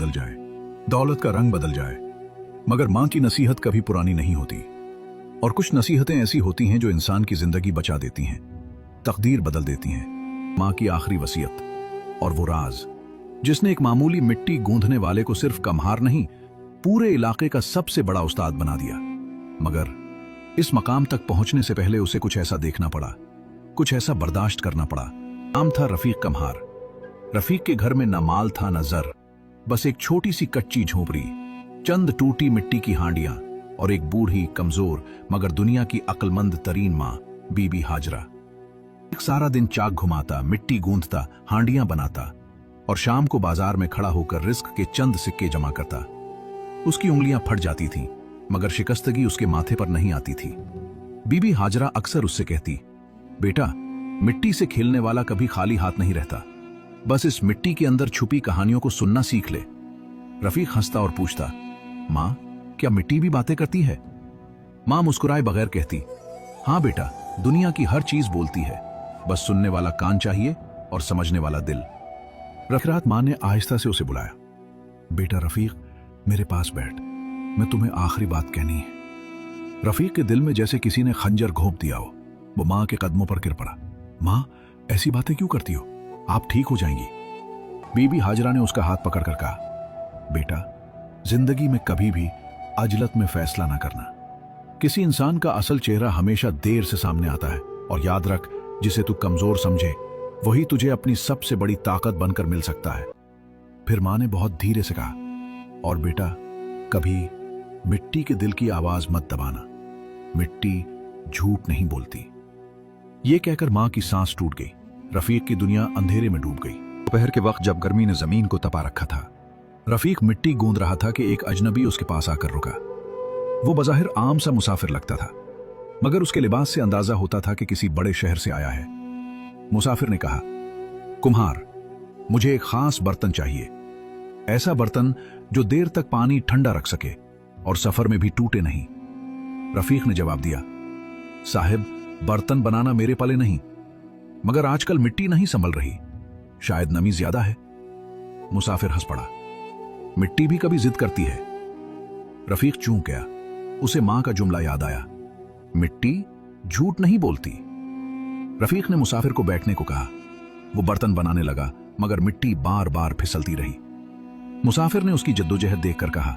बदल जाए, दौलत का रंग बदल जाए, मगर माँ की नसीहत कभी पुरानी नहीं होती। और कुछ नसीहतें ऐसी होती हैं जो इंसान की जिंदगी बचा देती हैं, तकदीर बदल देती हैं। माँ की आखिरी वसीयत और वो राज जिसने एक मामूली मिट्टी गूंधने वाले को सिर्फ कम्हार नहीं, पूरे इलाके का सबसे बड़ा उस्ताद बना दिया। मगर इस मकाम तक पहुंचने से पहले उसे कुछ ऐसा देखना पड़ा, कुछ ऐसा बर्दाश्त करना पड़ा। नाम था रफीक कम्हार। रफीक के घर में न माल था न जर, बस एक छोटी सी कच्ची झोपड़ी, चंद टूटी मिट्टी की हांडियां और एक बूढ़ी कमजोर मगर दुनिया की अक्लमंद तरीन माँ बीबी हाजरा। एक सारा दिन चाक घुमाता, मिट्टी गूंथता, हांडियां बनाता और शाम को बाजार में खड़ा होकर रिस्क के चंद सिक्के जमा करता। उसकी उंगलियां फट जाती थीं, मगर शिकस्तगी उसके माथे पर नहीं आती थी। बीबी हाजरा अक्सर उससे कहती, बेटा, मिट्टी से खेलने वाला कभी खाली हाथ नहीं रहता, बस इस मिट्टी के अंदर छुपी कहानियों को सुनना सीख ले। रफीक हंसता और पूछता, माँ, क्या मिट्टी भी बातें करती है? माँ मुस्कुराए बगैर कहती, हाँ बेटा, दुनिया की हर चीज बोलती है, बस सुनने वाला कान चाहिए और समझने वाला दिल। रात माँ ने आहिस्ता से उसे बुलाया, बेटा रफीक, मेरे पास बैठ, मैं तुम्हें आखिरी बात कहनी है। रफीक के दिल में जैसे किसी ने खंजर घोंप दिया हो। वो माँ के कदमों पर गिर पड़ा। माँ, ऐसी बातें क्यों करती हो? आप ठीक हो जाएंगी। बीबी हाजरा ने उसका हाथ पकड़कर कहा, बेटा, जिंदगी में कभी भी अजलत में फैसला ना करना। किसी इंसान का असल चेहरा हमेशा देर से सामने आता है, और याद रख, जिसे तू कमजोर समझे वही तुझे अपनी सबसे बड़ी ताकत बनकर मिल सकता है। फिर माँ ने बहुत धीरे से कहा, और बेटा, कभी मिट्टी के दिल की आवाज मत दबाना, मिट्टी झूठ नहीं बोलती। ये कहकर माँ की सांस टूट गई। रफीक की दुनिया अंधेरे में डूब गई। दोपहर के वक्त जब गर्मी ने जमीन को तपा रखा था, रफीक मिट्टी गूंद रहा था कि एक अजनबी उसके पास आकर रुका। वो बज़ाहिर आम सा मुसाफिर लगता था, मगर उसके लिबास से अंदाजा होता था कि किसी बड़े शहर से आया है। मुसाफिर ने कहा, कुम्हार, मुझे एक खास बर्तन चाहिए, ऐसा बर्तन जो देर तक पानी ठंडा रख सके और सफर में भी टूटे नहीं। रफीक ने जवाब दिया, साहिब, बर्तन बनाना मेरे पले नहीं, मगर आजकल मिट्टी नहीं संभल रही, शायद नमी ज्यादा है। मुसाफिर हंस पड़ा, मिट्टी भी कभी जिद करती है। रफीक चूक गया। उसे मां का जुमला याद आया, मिट्टी झूठ नहीं बोलती। रफीक ने मुसाफिर को बैठने को कहा। वो बर्तन बनाने लगा, मगर मिट्टी बार बार फिसलती रही। मुसाफिर ने उसकी जद्दोजहद देखकर कहा,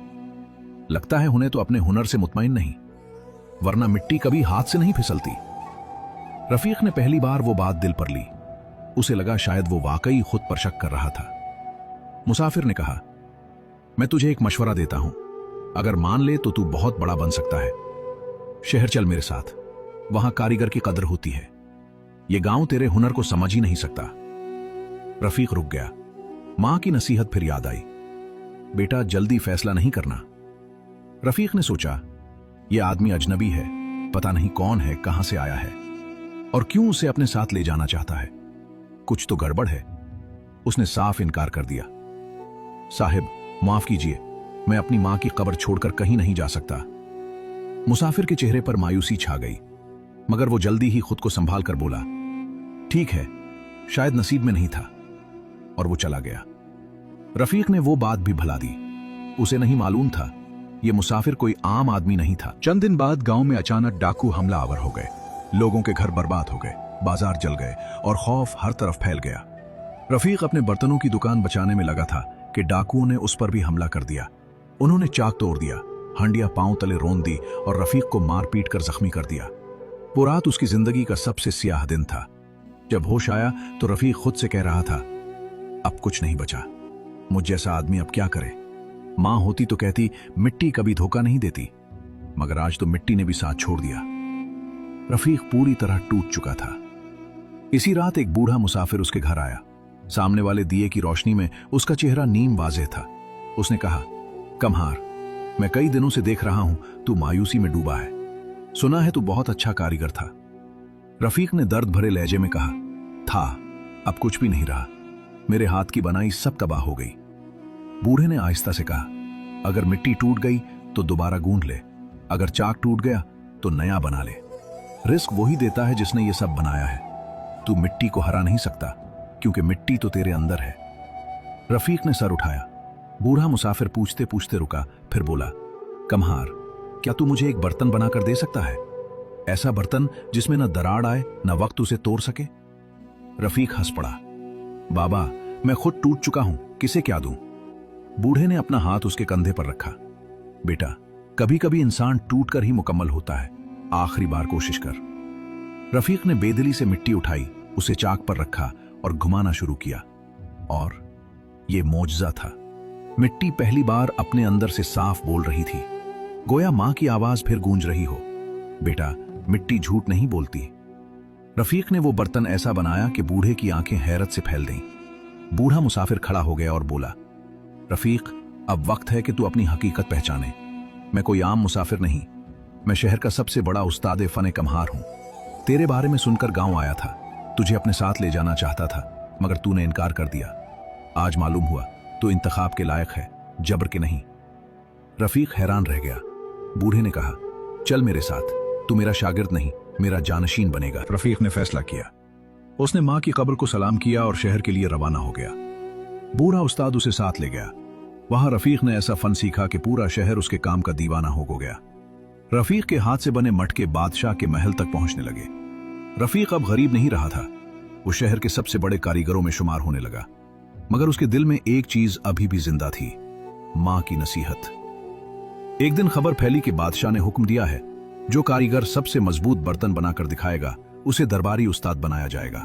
लगता है उन्हें तो अपने हुनर से मुतमईन नहीं, वरना मिट्टी कभी हाथ से नहीं फिसलती। रफीक ने पहली बार वो बात दिल पर ली। उसे लगा शायद वो वाकई खुद पर शक कर रहा था। मुसाफिर ने कहा, मैं तुझे एक मशवरा देता हूं, अगर मान ले तो तू बहुत बड़ा बन सकता है। शहर चल मेरे साथ, वहां कारीगर की कदर होती है। ये गांव तेरे हुनर को समझ ही नहीं सकता। रफीक रुक गया। मां की नसीहत फिर याद आई, बेटा, जल्दी फैसला नहीं करना। रफीक ने सोचा, यह आदमी अजनबी है, पता नहीं कौन है, कहां से आया है और क्यों उसे अपने साथ ले जाना चाहता है। कुछ तो गड़बड़ है। उसने साफ इनकार कर दिया, साहिब, माफ कीजिए, मैं अपनी मां की कब्र छोड़कर कहीं नहीं जा सकता। मुसाफिर के चेहरे पर मायूसी छा गई, मगर वो जल्दी ही खुद को संभाल कर बोला, ठीक है, शायद नसीब में नहीं था, और वो चला गया। रफीक ने वो बात भी भुला दी। उसे नहीं मालूम था ये मुसाफिर कोई आम आदमी नहीं था। चंद दिन बाद गांव में अचानक डाकू हमला आवर हो गए। लोगों के घर बर्बाद हो गए, बाजार जल गए और खौफ हर तरफ फैल गया। रफीक अपने बर्तनों की दुकान बचाने में लगा था कि डाकुओं ने उस पर भी हमला कर दिया। उन्होंने चाक तोड़ दिया, हांडियां पांव तले रोन दी और रफीक को मार पीट कर जख्मी कर दिया। वो रात उसकी जिंदगी का सबसे स्याह दिन था। जब होश आया तो रफीक खुद से कह रहा था, अब कुछ नहीं बचा, मुझ जैसा आदमी अब क्या करे। मां होती तो कहती, मिट्टी कभी धोखा नहीं देती, मगर आज तो मिट्टी ने भी साथ छोड़ दिया। रफीक पूरी तरह टूट चुका था। इसी रात एक बूढ़ा मुसाफिर उसके घर आया। सामने वाले दिए की रोशनी में उसका चेहरा नीम वाज़ेह था। उसने कहा, कम्हार, मैं कई दिनों से देख रहा हूं तू मायूसी में डूबा है। सुना है तू बहुत अच्छा कारीगर था। रफीक ने दर्द भरे लहजे में कहा, था, अब कुछ भी नहीं रहा, मेरे हाथ की बनाई सब तबाह हो गई। बूढ़े ने आहिस्ता से कहा, अगर मिट्टी टूट गई तो दोबारा गूंथ ले, अगर चाक टूट गया तो नया बना ले। रिस्क वही देता है जिसने ये सब बनाया है। तू मिट्टी को हरा नहीं सकता, क्योंकि मिट्टी तो तेरे अंदर है। रफीक ने सर उठाया, बूढ़ा मुसाफिर पूछते पूछते रुका, फिर बोला, कम्हार, क्या तू मुझे एक बर्तन बनाकर दे सकता है? ऐसा बर्तन जिसमें न दरार आए न वक्त उसे तोड़ सके। रफीक हंस पड़ा। बाबा, मैं खुद टूट चुका हूं, किसे क्या दूं? बूढ़े ने अपना हाथ उसके कंधे पर रखा। बेटा, कभी कभी इंसान टूट कर ही मुकम्मल होता है, आखिरी बार कोशिश कर। रफीक ने बेदिली से मिट्टी उठाई, उसे चाक पर रखा और घुमाना शुरू किया। और यह मौजज़ा था। मिट्टी पहली बार अपने अंदर से साफ बोल रही थी, गोया मां की आवाज फिर गूंज रही हो, बेटा, मिट्टी झूठ नहीं बोलती। रफीक ने वो बर्तन ऐसा बनाया कि बूढ़े की आंखें हैरत से फैल गईं। बूढ़ा मुसाफिर खड़ा हो गया और बोला, रफीक, अब वक्त है कि तू अपनी हकीकत पहचाने। मैं कोई आम मुसाफिर नहीं, मैं शहर का सबसे बड़ा उस्ताद फन कम्हार हूं। तेरे बारे में सुनकर गांव आया था, तुझे अपने साथ ले जाना चाहता था, मगर तूने इनकार कर दिया। आज मालूम हुआ तू इंतखाब के लायक है, जबर के नहीं। रफीक हैरान रह गया। बूढ़े ने कहा, चल मेरे साथ, तू मेरा शागिर्द नहीं, मेरा जानशीन बनेगा। रफीक ने फैसला किया। उसने मां की कब्र को सलाम किया और शहर के लिए रवाना हो गया। बूढ़ा उस्ताद उसे साथ ले गया। वहां रफीक ने ऐसा फन सीखा कि पूरा शहर उसके काम का दीवाना हो गया। रफीक के हाथ से बने मटके बादशाह के महल तक पहुंचने लगे। रफीक अब गरीब नहीं रहा था, वो शहर के सबसे बड़े कारीगरों में शुमार होने लगा। मगर उसके दिल में एक चीज अभी भी जिंदा थी, मां की नसीहत। एक दिन खबर फैली कि बादशाह ने हुक्म दिया है, जो कारीगर सबसे मजबूत बर्तन बनाकर दिखाएगा उसे दरबारी उस्ताद बनाया जाएगा।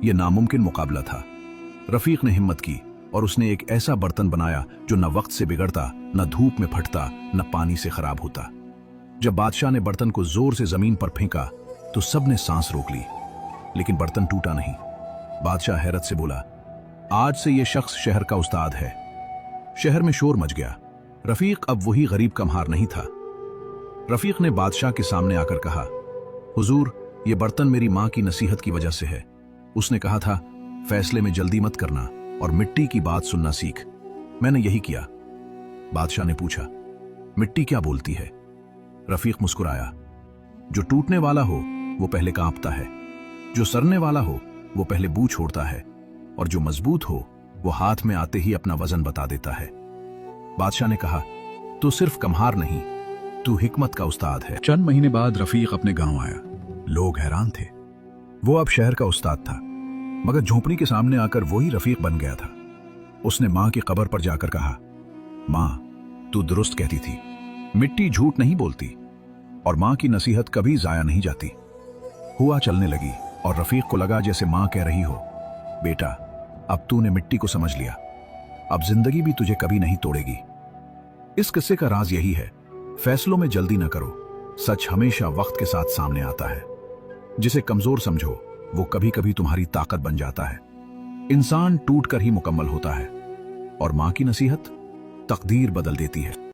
यह नामुमकिन मुकाबला था। रफीक ने हिम्मत की और उसने एक ऐसा बर्तन बनाया जो न वक्त से बिगड़ता, न धूप में फटता, न पानी से खराब होता। जब बादशाह ने बर्तन को जोर से जमीन पर फेंका तो सबने सांस रोक ली, लेकिन बर्तन टूटा नहीं। बादशाह हैरत से बोला, आज से यह शख्स शहर का उस्ताद है। शहर में शोर मच गया। रफीक अब वही गरीब कम्हार नहीं था। रफीक ने बादशाह के सामने आकर कहा, हुजूर, ये बर्तन मेरी मां की नसीहत की वजह से है। उसने कहा था, फैसले में जल्दी मत करना और मिट्टी की बात सुनना सीख। मैंने यही किया। बादशाह ने पूछा, मिट्टी क्या बोलती है? रफीक मुस्कुराया, जो टूटने वाला हो वो पहले कांपता है, जो सरने वाला हो वो पहले बू छोड़ता है, और जो मजबूत हो वो हाथ में आते ही अपना वजन बता देता है। बादशाह ने कहा, तू सिर्फ कम्हार नहीं, तू हिकमत का उस्ताद है। चंद महीने बाद रफीक अपने गांव आया। लोग हैरान थे। वो अब शहर का उस्ताद था, मगर झोंपड़ी के सामने आकर वही रफीक बन गया था। उसने मां की कब्र पर जाकर कहा, मां, तू दुरुस्त कहती थी, मिट्टी झूठ नहीं बोलती और मां की नसीहत कभी जाया नहीं जाती। हुआ चलने लगी और रफीक को लगा जैसे मां कह रही हो, बेटा, अब तूने मिट्टी को समझ लिया, अब जिंदगी भी तुझे कभी नहीं तोड़ेगी। इस किस्से का राज यही है, फैसलों में जल्दी न करो, सच हमेशा वक्त के साथ सामने आता है। जिसे कमजोर समझो वो कभी कभी तुम्हारी ताकत बन जाता है। इंसान टूट कर ही मुकम्मल होता है और मां की नसीहत तकदीर बदल देती है।